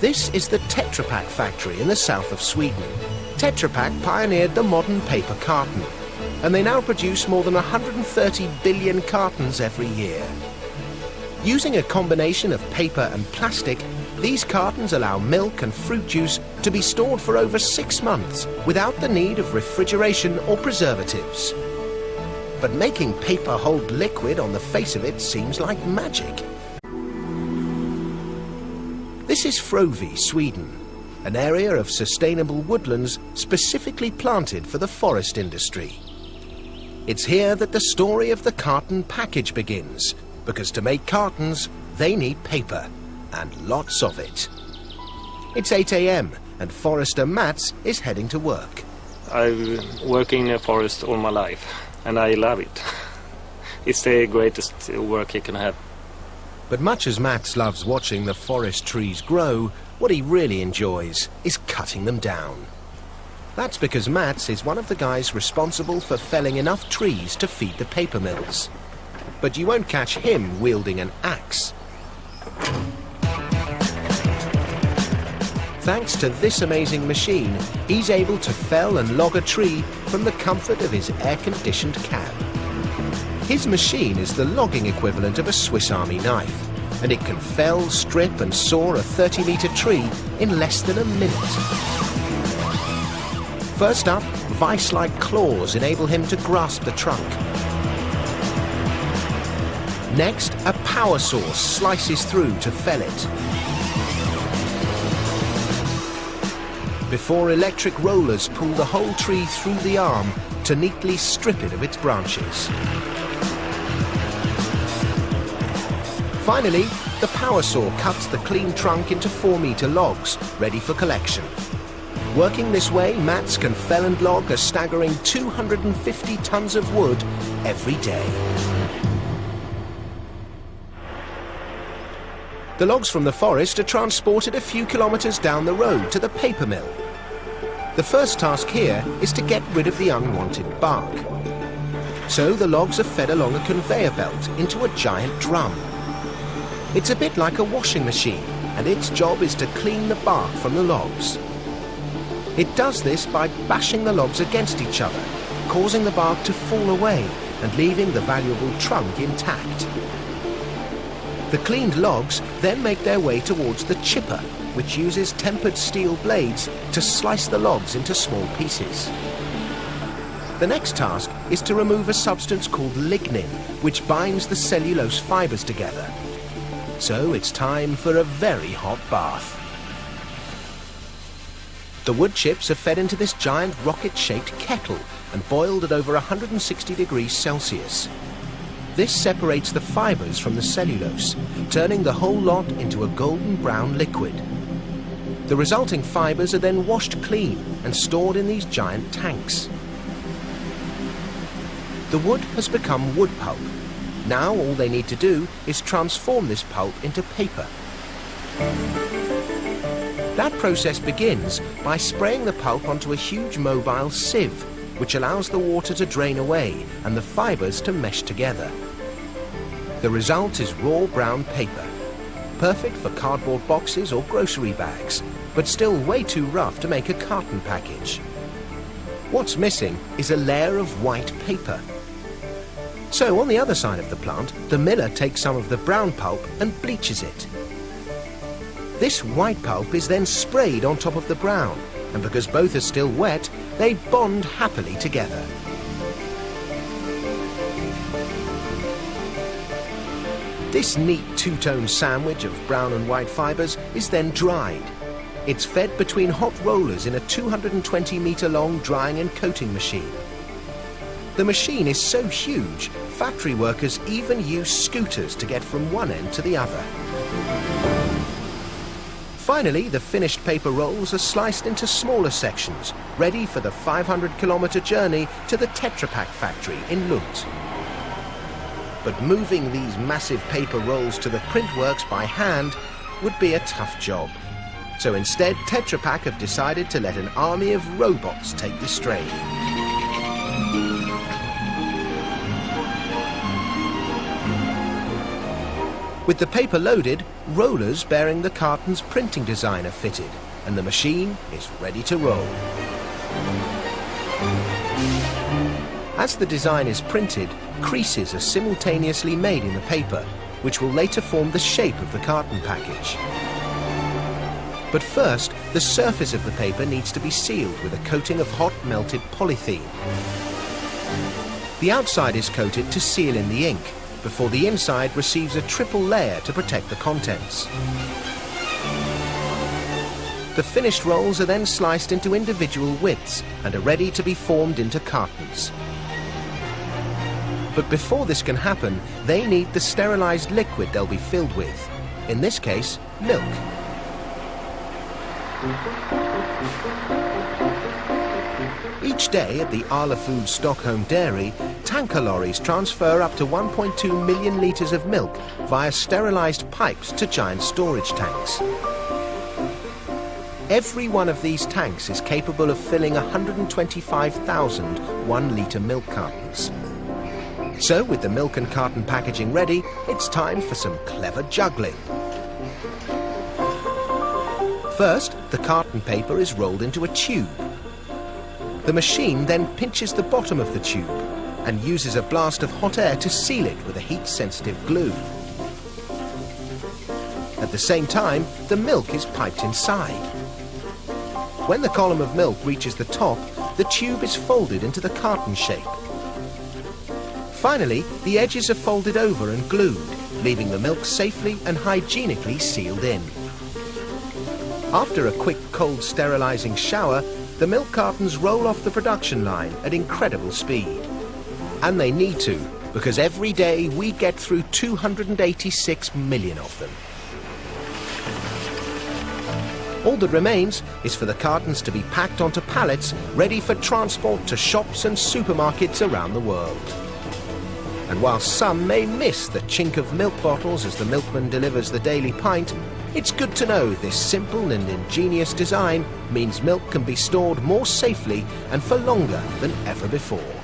This is the Tetra Pak factory in the south of Sweden. Tetra Pak pioneered the modern paper carton, and they now produce more than 130 billion cartons every year. Using a combination of paper and plastic, these cartons allow milk and fruit juice to be stored for over 6 months without the need of refrigeration or preservatives. But making paper hold liquid on the face of it seems like magic. This is Frövi, Sweden, an area of sustainable woodlands specifically planted for the forest industry. It's here that the story of the carton package begins, because to make cartons, they need paper, and lots of it. It's 8 a.m. and forester Mats is heading to work. I've worked in the forest all my life, and I love it. It's the greatest work you can have. But much as Mats loves watching the forest trees grow, what he really enjoys is cutting them down. That's because Mats is one of the guys responsible for felling enough trees to feed the paper mills. But you won't catch him wielding an axe. Thanks to this amazing machine, he's able to fell and log a tree from the comfort of his air-conditioned cab. His machine is the logging equivalent of a Swiss Army knife, and it can fell, strip and saw a 30-metre tree in less than a minute. First up, vice-like claws enable him to grasp the trunk. Next, a power saw slices through to fell it. Before electric rollers pull the whole tree through the arm to neatly strip it of its branches. Finally, the power saw cuts the clean trunk into 4-metre logs, ready for collection. Working this way, Mats can fell and log a staggering 250 tons of wood every day. The logs from the forest are transported a few kilometres down the road to the paper mill. The first task here is to get rid of the unwanted bark. So the logs are fed along a conveyor belt into a giant drum. It's a bit like a washing machine, and its job is to clean the bark from the logs. It does this by bashing the logs against each other, causing the bark to fall away and leaving the valuable trunk intact. The cleaned logs then make their way towards the chipper, which uses tempered steel blades to slice the logs into small pieces. The next task is to remove a substance called lignin, which binds the cellulose fibres together. So it's time for a very hot bath. The wood chips are fed into this giant rocket-shaped kettle and boiled at over 160 degrees Celsius. This separates the fibres from the cellulose, turning the whole lot into a golden brown liquid. The resulting fibres are then washed clean and stored in these giant tanks. The wood has become wood pulp. Now all they need to do is transform this pulp into paper. That process begins by spraying the pulp onto a huge mobile sieve, which allows the water to drain away and the fibres to mesh together. The result is raw brown paper, perfect for cardboard boxes or grocery bags, but still way too rough to make a carton package. What's missing is a layer of white paper. So on the other side of the plant, the miller takes some of the brown pulp and bleaches it. This white pulp is then sprayed on top of the brown, and because both are still wet, they bond happily together. This neat two-tone sandwich of brown and white fibres is then dried. It's fed between hot rollers in a 220-metre-long drying and coating machine. The machine is so huge, factory workers even use scooters to get from one end to the other. Finally, the finished paper rolls are sliced into smaller sections, ready for the 500-kilometre journey to the Tetra Pak factory in Lund. But moving these massive paper rolls to the print works by hand would be a tough job. So instead, Tetra Pak have decided to let an army of robots take the strain. With the paper loaded, rollers bearing the carton's printing design are fitted, and the machine is ready to roll. As the design is printed, creases are simultaneously made in the paper, which will later form the shape of the carton package. But first, the surface of the paper needs to be sealed with a coating of hot melted polythene. The outside is coated to seal in the ink, before the inside receives a triple layer to protect the contents. The finished rolls are then sliced into individual widths and are ready to be formed into cartons. But before this can happen, they need the sterilized liquid they'll be filled with. In this case, milk. Each day at the Arla Foods Stockholm dairy, tanker lorries transfer up to 1.2 million litres of milk via sterilised pipes to giant storage tanks. Every one of these tanks is capable of filling 125,000 1-litre milk cartons. So, with the milk and carton packaging ready, it's time for some clever juggling. First, the carton paper is rolled into a tube. The machine then pinches the bottom of the tube and uses a blast of hot air to seal it with a heat-sensitive glue. At the same time, the milk is piped inside. When the column of milk reaches the top, the tube is folded into the carton shape. Finally, the edges are folded over and glued, leaving the milk safely and hygienically sealed in. After a quick cold sterilising shower, the milk cartons roll off the production line at incredible speed. And they need to, because every day we get through 286 million of them. All that remains is for the cartons to be packed onto pallets, ready for transport to shops and supermarkets around the world. And while some may miss the chink of milk bottles as the milkman delivers the daily pint, it's good to know this simple and ingenious design means milk can be stored more safely and for longer than ever before.